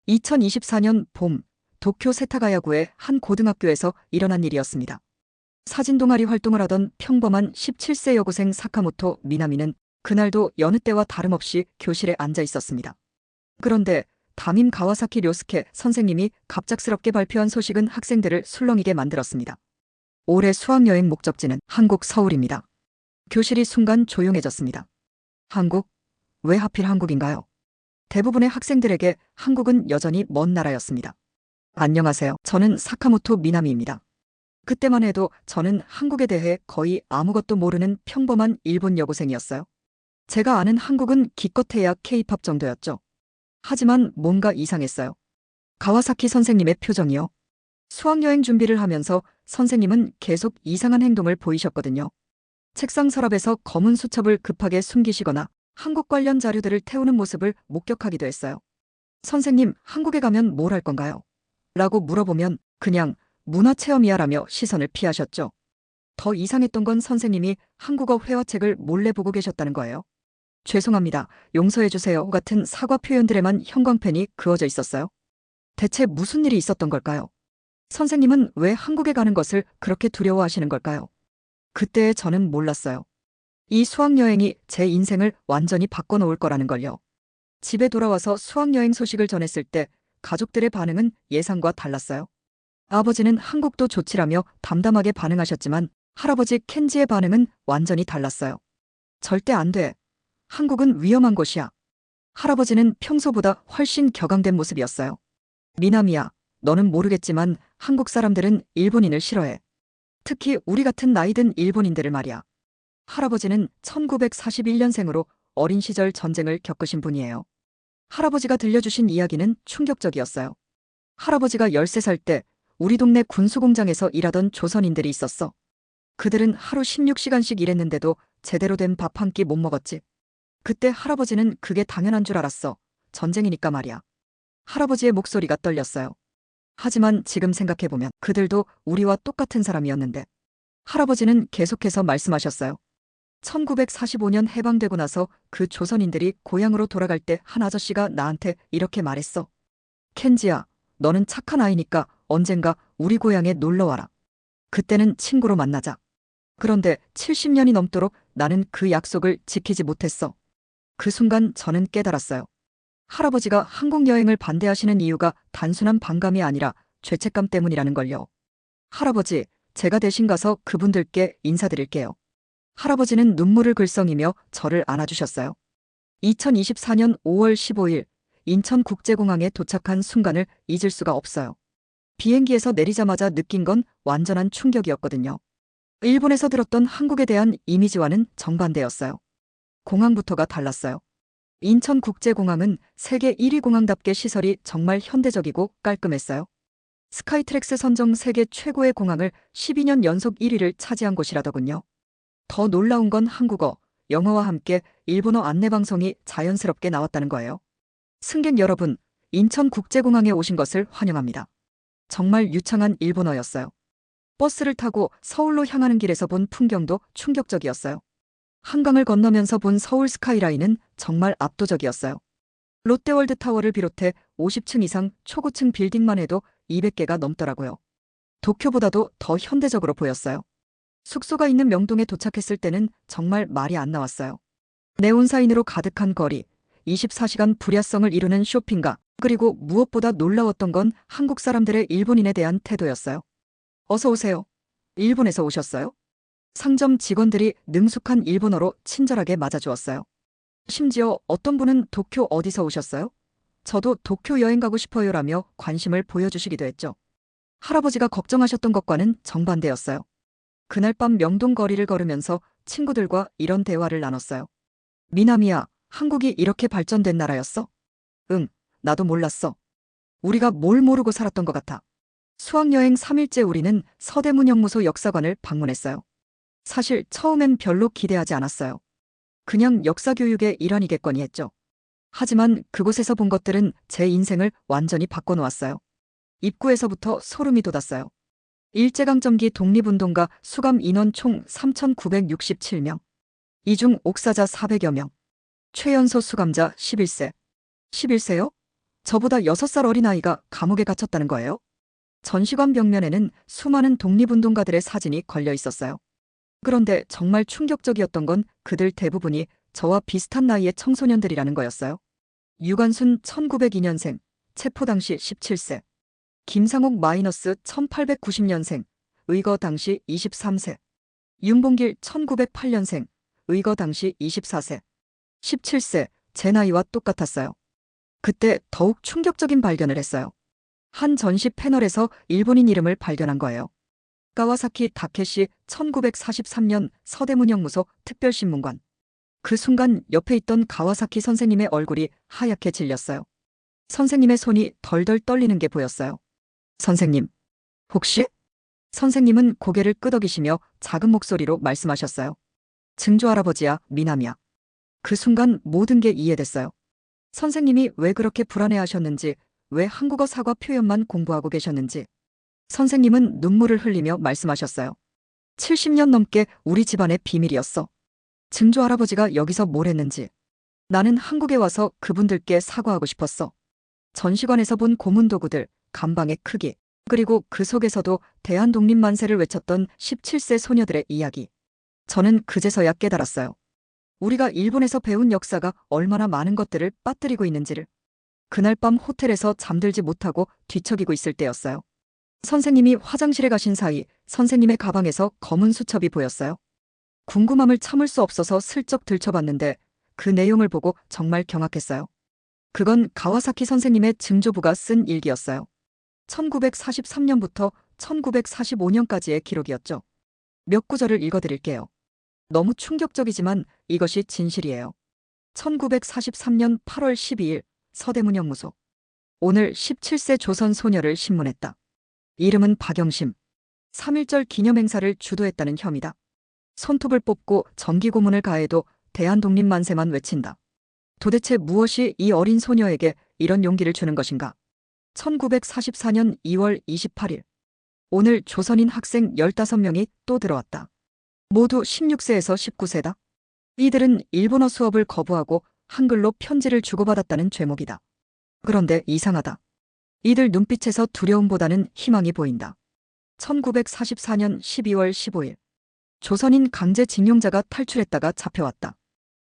2024년 봄, 도쿄 세타가야구의 한 고등학교에서 일어난 일이었습니다. 사진 동아리 활동을 하던 평범한 17세 여고생 사카모토 미나미는 그날도 여느 때와 다름없이 교실에 앉아 있었습니다. 그런데 담임 가와사키 료스케 선생님이 갑작스럽게 발표한 소식은 학생들을 술렁이게 만들었습니다. 올해 수학여행 목적지는 한국 서울입니다. 교실이 순간 조용해졌습니다. 한국? 왜 하필 한국인가요? 대부분의 학생들에게 한국은 여전히 먼 나라였습니다. 안녕하세요. 저는 사카모토 미나미입니다. 그때만 해도 저는 한국에 대해 거의 아무것도 모르는 평범한 일본 여고생이었어요. 제가 아는 한국은 기껏해야 케이팝 정도였죠. 하지만 뭔가 이상했어요. 가와사키 선생님의 표정이요. 수학여행 준비를 하면서 선생님은 계속 이상한 행동을 보이셨거든요. 책상 서랍에서 검은 수첩을 급하게 숨기시거나 한국 관련 자료들을 태우는 모습을 목격하기도 했어요. 선생님, 한국에 가면 뭘 할 건가요? 라고 물어보면 그냥 문화체험이야 라며 시선을 피하셨죠. 더 이상했던 건 선생님이 한국어 회화책을 몰래 보고 계셨다는 거예요. 죄송합니다. 용서해주세요 같은 사과 표현들에만 형광펜이 그어져 있었어요. 대체 무슨 일이 있었던 걸까요? 선생님은 왜 한국에 가는 것을 그렇게 두려워하시는 걸까요? 그때 저는 몰랐어요. 이 수학여행이 제 인생을 완전히 바꿔놓을 거라는 걸요. 집에 돌아와서 수학여행 소식을 전했을 때 가족들의 반응은 예상과 달랐어요. 아버지는 한국도 좋지라며 담담하게 반응하셨지만 할아버지 켄지의 반응은 완전히 달랐어요. 절대 안 돼. 한국은 위험한 곳이야. 할아버지는 평소보다 훨씬 격앙된 모습이었어요. 미나미야, 너는 모르겠지만 한국 사람들은 일본인을 싫어해. 특히 우리 같은 나이 든 일본인들을 말이야. 할아버지는 1941년생으로 어린 시절 전쟁을 겪으신 분이에요. 할아버지가 들려주신 이야기는 충격적이었어요. 할아버지가 13살 때 우리 동네 군수공장에서 일하던 조선인들이 있었어. 그들은 하루 16시간씩 일했는데도 제대로 된 밥 한 끼 못 먹었지. 그때 할아버지는 그게 당연한 줄 알았어. 전쟁이니까 말이야. 할아버지의 목소리가 떨렸어요. 하지만 지금 생각해보면 그들도 우리와 똑같은 사람이었는데. 할아버지는 계속해서 말씀하셨어요. 1945년 해방되고 나서 그 조선인들이 고향으로 돌아갈 때 한 아저씨가 나한테 이렇게 말했어. 켄지야, 너는 착한 아이니까 언젠가 우리 고향에 놀러 와라. 그때는 친구로 만나자. 그런데 70년이 넘도록 나는 그 약속을 지키지 못했어. 그 순간 저는 깨달았어요. 할아버지가 한국 여행을 반대하시는 이유가 단순한 반감이 아니라 죄책감 때문이라는 걸요. 할아버지, 제가 대신 가서 그분들께 인사드릴게요. 할아버지는 눈물을 글썽이며 저를 안아주셨어요. 2024년 5월 15일 인천국제공항에 도착한 순간을 잊을 수가 없어요. 비행기에서 내리자마자 느낀 건 완전한 충격이었거든요. 일본에서 들었던 한국에 대한 이미지와는 정반대였어요. 공항부터가 달랐어요. 인천국제공항은 세계 1위 공항답게 시설이 정말 현대적이고 깔끔했어요. 스카이트랙스 선정 세계 최고의 공항을 12년 연속 1위를 차지한 곳이라더군요. 더 놀라운 건 한국어, 영어와 함께 일본어 안내방송이 자연스럽게 나왔다는 거예요. 승객 여러분, 인천국제공항에 오신 것을 환영합니다. 정말 유창한 일본어였어요. 버스를 타고 서울로 향하는 길에서 본 풍경도 충격적이었어요. 한강을 건너면서 본 서울 스카이라인은 정말 압도적이었어요. 롯데월드타워를 비롯해 50층 이상 초고층 빌딩만 해도 200개가 넘더라고요. 도쿄보다도 더 현대적으로 보였어요. 숙소가 있는 명동에 도착했을 때는 정말 말이 안 나왔어요. 네온사인으로 가득한 거리, 24시간 불야성을 이루는 쇼핑가, 그리고 무엇보다 놀라웠던 건 한국 사람들의 일본인에 대한 태도였어요. 어서 오세요. 일본에서 오셨어요? 상점 직원들이 능숙한 일본어로 친절하게 맞아주었어요. 심지어 어떤 분은 도쿄 어디서 오셨어요? 저도 도쿄 여행 가고 싶어요라며 관심을 보여주시기도 했죠. 할아버지가 걱정하셨던 것과는 정반대였어요. 그날 밤 명동 거리를 걸으면서 친구들과 이런 대화를 나눴어요. 미나미야, 한국이 이렇게 발전된 나라였어? 응, 나도 몰랐어. 우리가 뭘 모르고 살았던 것 같아. 수학여행 3일째 우리는 서대문형무소 역사관을 방문했어요. 사실 처음엔 별로 기대하지 않았어요. 그냥 역사교육의 일환이겠거니 했죠. 하지만 그곳에서 본 것들은 제 인생을 완전히 바꿔놓았어요. 입구에서부터 소름이 돋았어요. 일제강점기 독립운동가 수감 인원 총 3,967명. 이 중 옥사자 400여 명. 최연소 수감자 11세. 11세요? 저보다 6살 어린 아이가 감옥에 갇혔다는 거예요? 전시관 벽면에는 수많은 독립운동가들의 사진이 걸려 있었어요. 그런데 정말 충격적이었던 건 그들 대부분이 저와 비슷한 나이의 청소년들이라는 거였어요. 유관순 1902년생, 체포 당시 17세. 김상옥 마이너스 1890년생, 의거 당시 23세. 윤봉길 1908년생, 의거 당시 24세. 17세, 제 나이와 똑같았어요. 그때 더욱 충격적인 발견을 했어요. 한 전시 패널에서 일본인 이름을 발견한 거예요. 가와사키 다케시 1943년 서대문형무소 특별신문관. 그 순간 옆에 있던 가와사키 선생님의 얼굴이 하얗게 질렸어요. 선생님의 손이 덜덜 떨리는 게 보였어요. 선생님, 혹시? 선생님은 고개를 끄덕이시며 작은 목소리로 말씀하셨어요. 증조 할아버지야, 미남이야. 그 순간 모든 게 이해됐어요. 선생님이 왜 그렇게 불안해하셨는지, 왜 한국어 사과 표현만 공부하고 계셨는지. 선생님은 눈물을 흘리며 말씀하셨어요. 70년 넘게 우리 집안의 비밀이었어. 증조 할아버지가 여기서 뭘 했는지. 나는 한국에 와서 그분들께 사과하고 싶었어. 전시관에서 본 고문 도구들, 감방의 크기, 그리고 그 속에서도 대한독립만세를 외쳤던 17세 소녀들의 이야기. 저는 그제서야 깨달았어요. 우리가 일본에서 배운 역사가 얼마나 많은 것들을 빠뜨리고 있는지를. 그날 밤 호텔에서 잠들지 못하고 뒤척이고 있을 때였어요. 선생님이 화장실에 가신 사이 선생님의 가방에서 검은 수첩이 보였어요. 궁금함을 참을 수 없어서 슬쩍 들춰봤는데 그 내용을 보고 정말 경악했어요. 그건 가와사키 선생님의 증조부가 쓴 일기였어요. 1943년부터 1945년까지의 기록이었죠. 몇 구절을 읽어드릴게요. 너무 충격적이지만 이것이 진실이에요. 1943년 8월 12일 서대문형무소. 오늘 17세 조선 소녀를 신문했다. 이름은 박영심. 3.1절 기념행사를 주도했다는 혐의다. 손톱을 뽑고 정기고문을 가해도 대한독립만세만 외친다. 도대체 무엇이 이 어린 소녀에게 이런 용기를 주는 것인가? 1944년 2월 28일. 오늘 조선인 학생 15명이 또 들어왔다. 모두 16세에서 19세다. 이들은 일본어 수업을 거부하고 한글로 편지를 주고받았다는 죄목이다. 그런데 이상하다. 이들 눈빛에서 두려움보다는 희망이 보인다. 1944년 12월 15일. 조선인 강제징용자가 탈출했다가 잡혀왔다.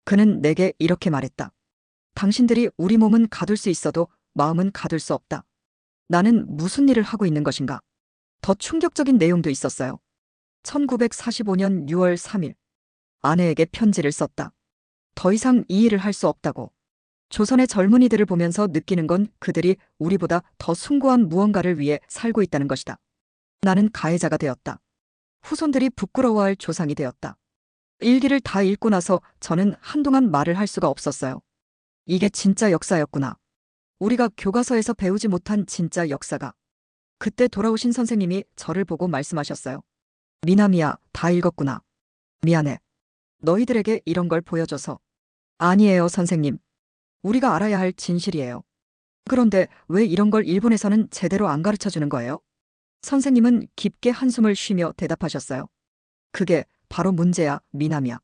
그는 내게 이렇게 말했다. 당신들이 우리 몸은 가둘 수 있어도 마음은 가둘 수 없다. 나는 무슨 일을 하고 있는 것인가? 더 충격적인 내용도 있었어요. 1945년 6월 3일. 아내에게 편지를 썼다. 더 이상 이 일을 할 수 없다고. 조선의 젊은이들을 보면서 느끼는 건 그들이 우리보다 더 숭고한 무언가를 위해 살고 있다는 것이다. 나는 가해자가 되었다. 후손들이 부끄러워할 조상이 되었다. 일기를 다 읽고 나서 저는 한동안 말을 할 수가 없었어요. 이게 진짜 역사였구나. 우리가 교과서에서 배우지 못한 진짜 역사가. 그때 돌아오신 선생님이 저를 보고 말씀하셨어요. 미남이야, 다 읽었구나. 미안해. 너희들에게 이런 걸 보여줘서. 아니에요, 선생님. 우리가 알아야 할 진실이에요. 그런데 왜 이런 걸 일본에서는 제대로 안 가르쳐주는 거예요? 선생님은 깊게 한숨을 쉬며 대답하셨어요. 그게 바로 문제야, 미남이야.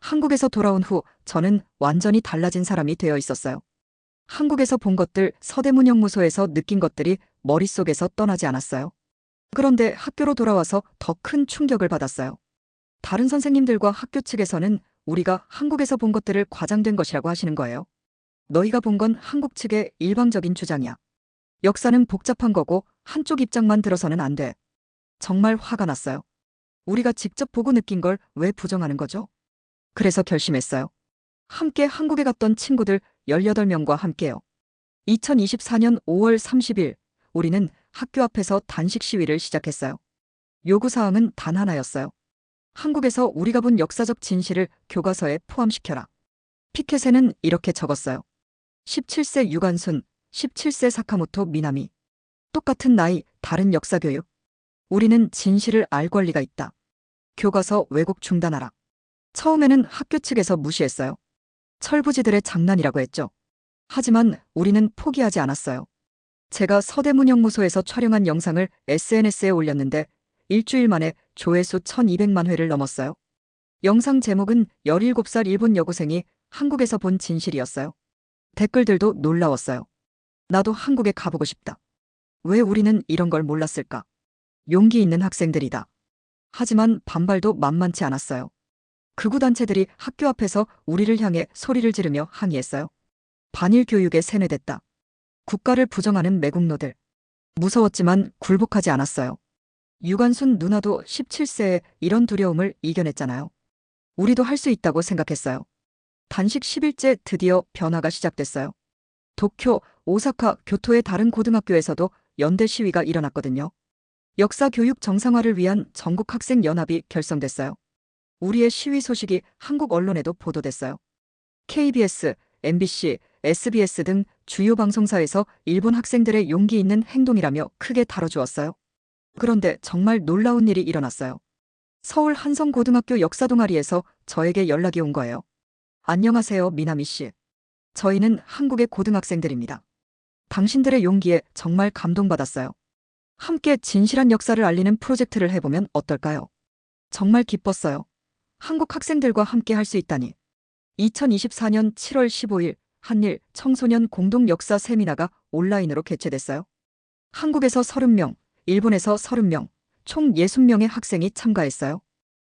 한국에서 돌아온 후 저는 완전히 달라진 사람이 되어 있었어요. 한국에서 본 것들, 서대문형무소에서 느낀 것들이 머릿속에서 떠나지 않았어요. 그런데 학교로 돌아와서 더 큰 충격을 받았어요. 다른 선생님들과 학교 측에서는 우리가 한국에서 본 것들을 과장된 것이라고 하시는 거예요. 너희가 본 건 한국 측의 일방적인 주장이야. 역사는 복잡한 거고 한쪽 입장만 들어서는 안 돼. 정말 화가 났어요. 우리가 직접 보고 느낀 걸 왜 부정하는 거죠? 그래서 결심했어요. 함께 한국에 갔던 친구들 18명과 함께요. 2024년 5월 30일 우리는 학교 앞에서 단식 시위를 시작했어요. 요구사항은 단 하나였어요. 한국에서 우리가 본 역사적 진실을 교과서에 포함시켜라. 피켓에는 이렇게 적었어요. 17세 유관순, 17세 사카모토 미나미. 똑같은 나이, 다른 역사 교육. 우리는 진실을 알 권리가 있다. 교과서 왜곡 중단하라. 처음에는 학교 측에서 무시했어요. 철부지들의 장난이라고 했죠. 하지만 우리는 포기하지 않았어요. 제가 서대문형무소에서 촬영한 영상을 SNS에 올렸는데 일주일 만에 조회수 1200만 회를 넘었어요. 영상 제목은 17살 일본 여고생이 한국에서 본 진실이었어요. 댓글들도 놀라웠어요. 나도 한국에 가보고 싶다. 왜 우리는 이런 걸 몰랐을까? 용기 있는 학생들이다. 하지만 반발도 만만치 않았어요. 극우 단체들이 학교 앞에서 우리를 향해 소리를 지르며 항의했어요. 반일 교육에 세뇌됐다. 국가를 부정하는 매국노들. 무서웠지만 굴복하지 않았어요. 유관순 누나도 17세에 이런 두려움을 이겨냈잖아요. 우리도 할 수 있다고 생각했어요. 단식 10일째 드디어 변화가 시작됐어요. 도쿄, 오사카, 교토의 다른 고등학교에서도 연대 시위가 일어났거든요. 역사 교육 정상화를 위한 전국 학생 연합이 결성됐어요. 우리의 시위 소식이 한국 언론에도 보도됐어요. KBS, MBC, SBS 등 주요 방송사에서 일본 학생들의 용기 있는 행동이라며 크게 다뤄주었어요. 그런데 정말 놀라운 일이 일어났어요. 서울 한성고등학교 역사 동아리에서 저에게 연락이 온 거예요. 안녕하세요, 미나미 씨. 저희는 한국의 고등학생들입니다. 당신들의 용기에 정말 감동받았어요. 함께 진실한 역사를 알리는 프로젝트를 해보면 어떨까요? 정말 기뻤어요. 한국 학생들과 함께 할 수 있다니. 2024년 7월 15일 한일 청소년 공동 역사 세미나가 온라인으로 개최됐어요. 한국에서 30명, 일본에서 30명, 총 60명의 학생이 참가했어요.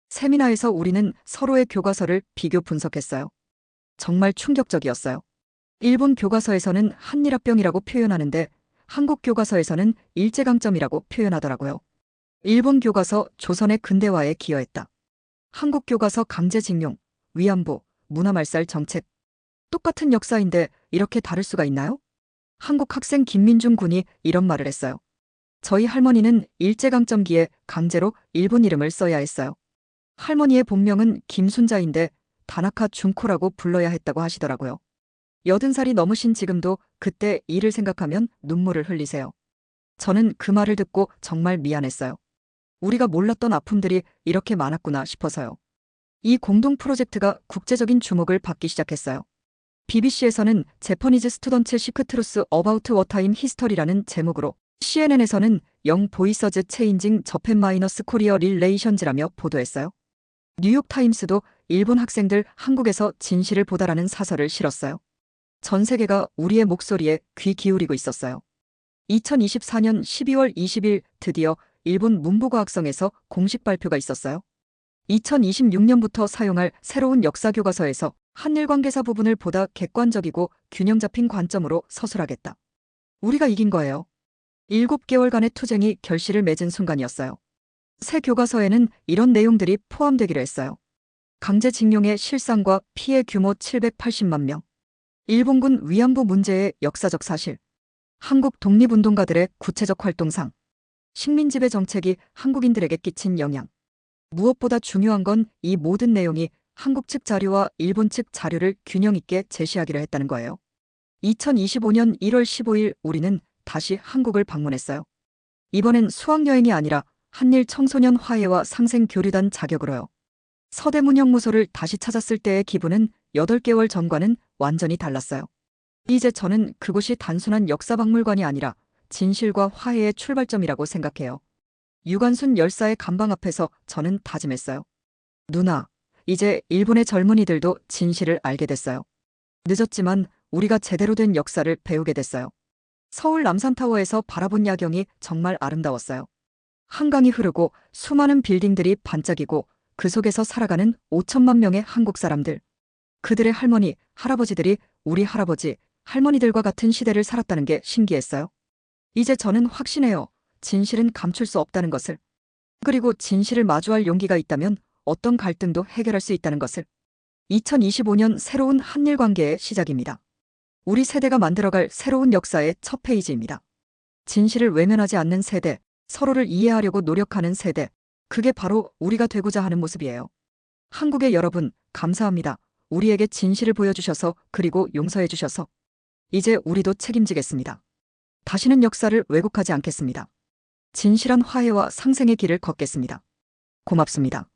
세미나에서 우리는 서로의 교과서를 비교 분석했어요. 정말 충격적이었어요. 일본 교과서에서는 한일합병이라고 표현하는데 한국 교과서에서는 일제강점이라고 표현하더라고요. 일본 교과서 조선의 근대화에 기여했다. 한국 교과서 강제징용, 위안부, 문화말살 정책. 똑같은 역사인데 이렇게 다를 수가 있나요? 한국 학생 김민중 군이 이런 말을 했어요. 저희 할머니는 일제강점기에 강제로 일본 이름을 써야 했어요. 할머니의 본명은 김순자인데 다나카 준코라고 불러야 했다고 하시더라고요. 80살이 넘으신 지금도 그때 일을 생각하면 눈물을 흘리세요. 저는 그 말을 듣고 정말 미안했어요. 우리가 몰랐던 아픔들이 이렇게 많았구나 싶어서요. 이 공동 프로젝트가 국제적인 주목을 받기 시작했어요. BBC에서는 제퍼니즈 스튜던츠 시크 트루스 어바우트 워타임 히스터리라는 제목으로, CNN에서는 영 보이서즈 체인징 저펜 마이너스 코리어 릴레이션즈라며 보도했어요. 뉴욕타임스도 일본 학생들 한국에서 진실을 보다라는 사설을 실었어요. 전 세계가 우리의 목소리에 귀 기울이고 있었어요. 2024년 12월 20일 드디어 일본 문부과학성에서 공식 발표가 있었어요. 2026년부터 사용할 새로운 역사교과서에서 한일 관계사 부분을 보다 객관적이고 균형 잡힌 관점으로 서술하겠다. 우리가 이긴 거예요. 7개월간의 투쟁이 결실을 맺은 순간이었어요. 새 교과서에는 이런 내용들이 포함되기로 했어요. 강제징용의 실상과 피해 규모 780만 명. 일본군 위안부 문제의 역사적 사실. 한국 독립운동가들의 구체적 활동상. 식민지배 정책이 한국인들에게 끼친 영향. 무엇보다 중요한 건 이 모든 내용이 한국 측 자료와 일본 측 자료를 균형 있게 제시하기로 했다는 거예요. 2025년 1월 15일 우리는 다시 한국을 방문했어요. 이번엔 수학여행이 아니라 한일 청소년 화해와 상생교류단 자격으로요. 서대문 형무소를 다시 찾았을 때의 기분은 8개월 전과는 완전히 달랐어요. 이제 저는 그곳이 단순한 역사박물관이 아니라 진실과 화해의 출발점이라고 생각해요. 유관순 열사의 감방 앞에서 저는 다짐했어요. 누나, 이제 일본의 젊은이들도 진실을 알게 됐어요. 늦었지만 우리가 제대로 된 역사를 배우게 됐어요. 서울 남산타워에서 바라본 야경이 정말 아름다웠어요. 한강이 흐르고 수많은 빌딩들이 반짝이고 그 속에서 살아가는 5천만 명의 한국 사람들. 그들의 할머니, 할아버지들이 우리 할아버지, 할머니들과 같은 시대를 살았다는 게 신기했어요. 이제 저는 확신해요. 진실은 감출 수 없다는 것을. 그리고 진실을 마주할 용기가 있다면 어떤 갈등도 해결할 수 있다는 것을. 2025년 새로운 한일 관계의 시작입니다. 우리 세대가 만들어갈 새로운 역사의 첫 페이지입니다. 진실을 외면하지 않는 세대, 서로를 이해하려고 노력하는 세대, 그게 바로 우리가 되고자 하는 모습이에요. 한국의 여러분, 감사합니다. 우리에게 진실을 보여주셔서 그리고 용서해 주셔서. 이제 우리도 책임지겠습니다. 다시는 역사를 왜곡하지 않겠습니다. 진실한 화해와 상생의 길을 걷겠습니다. 고맙습니다.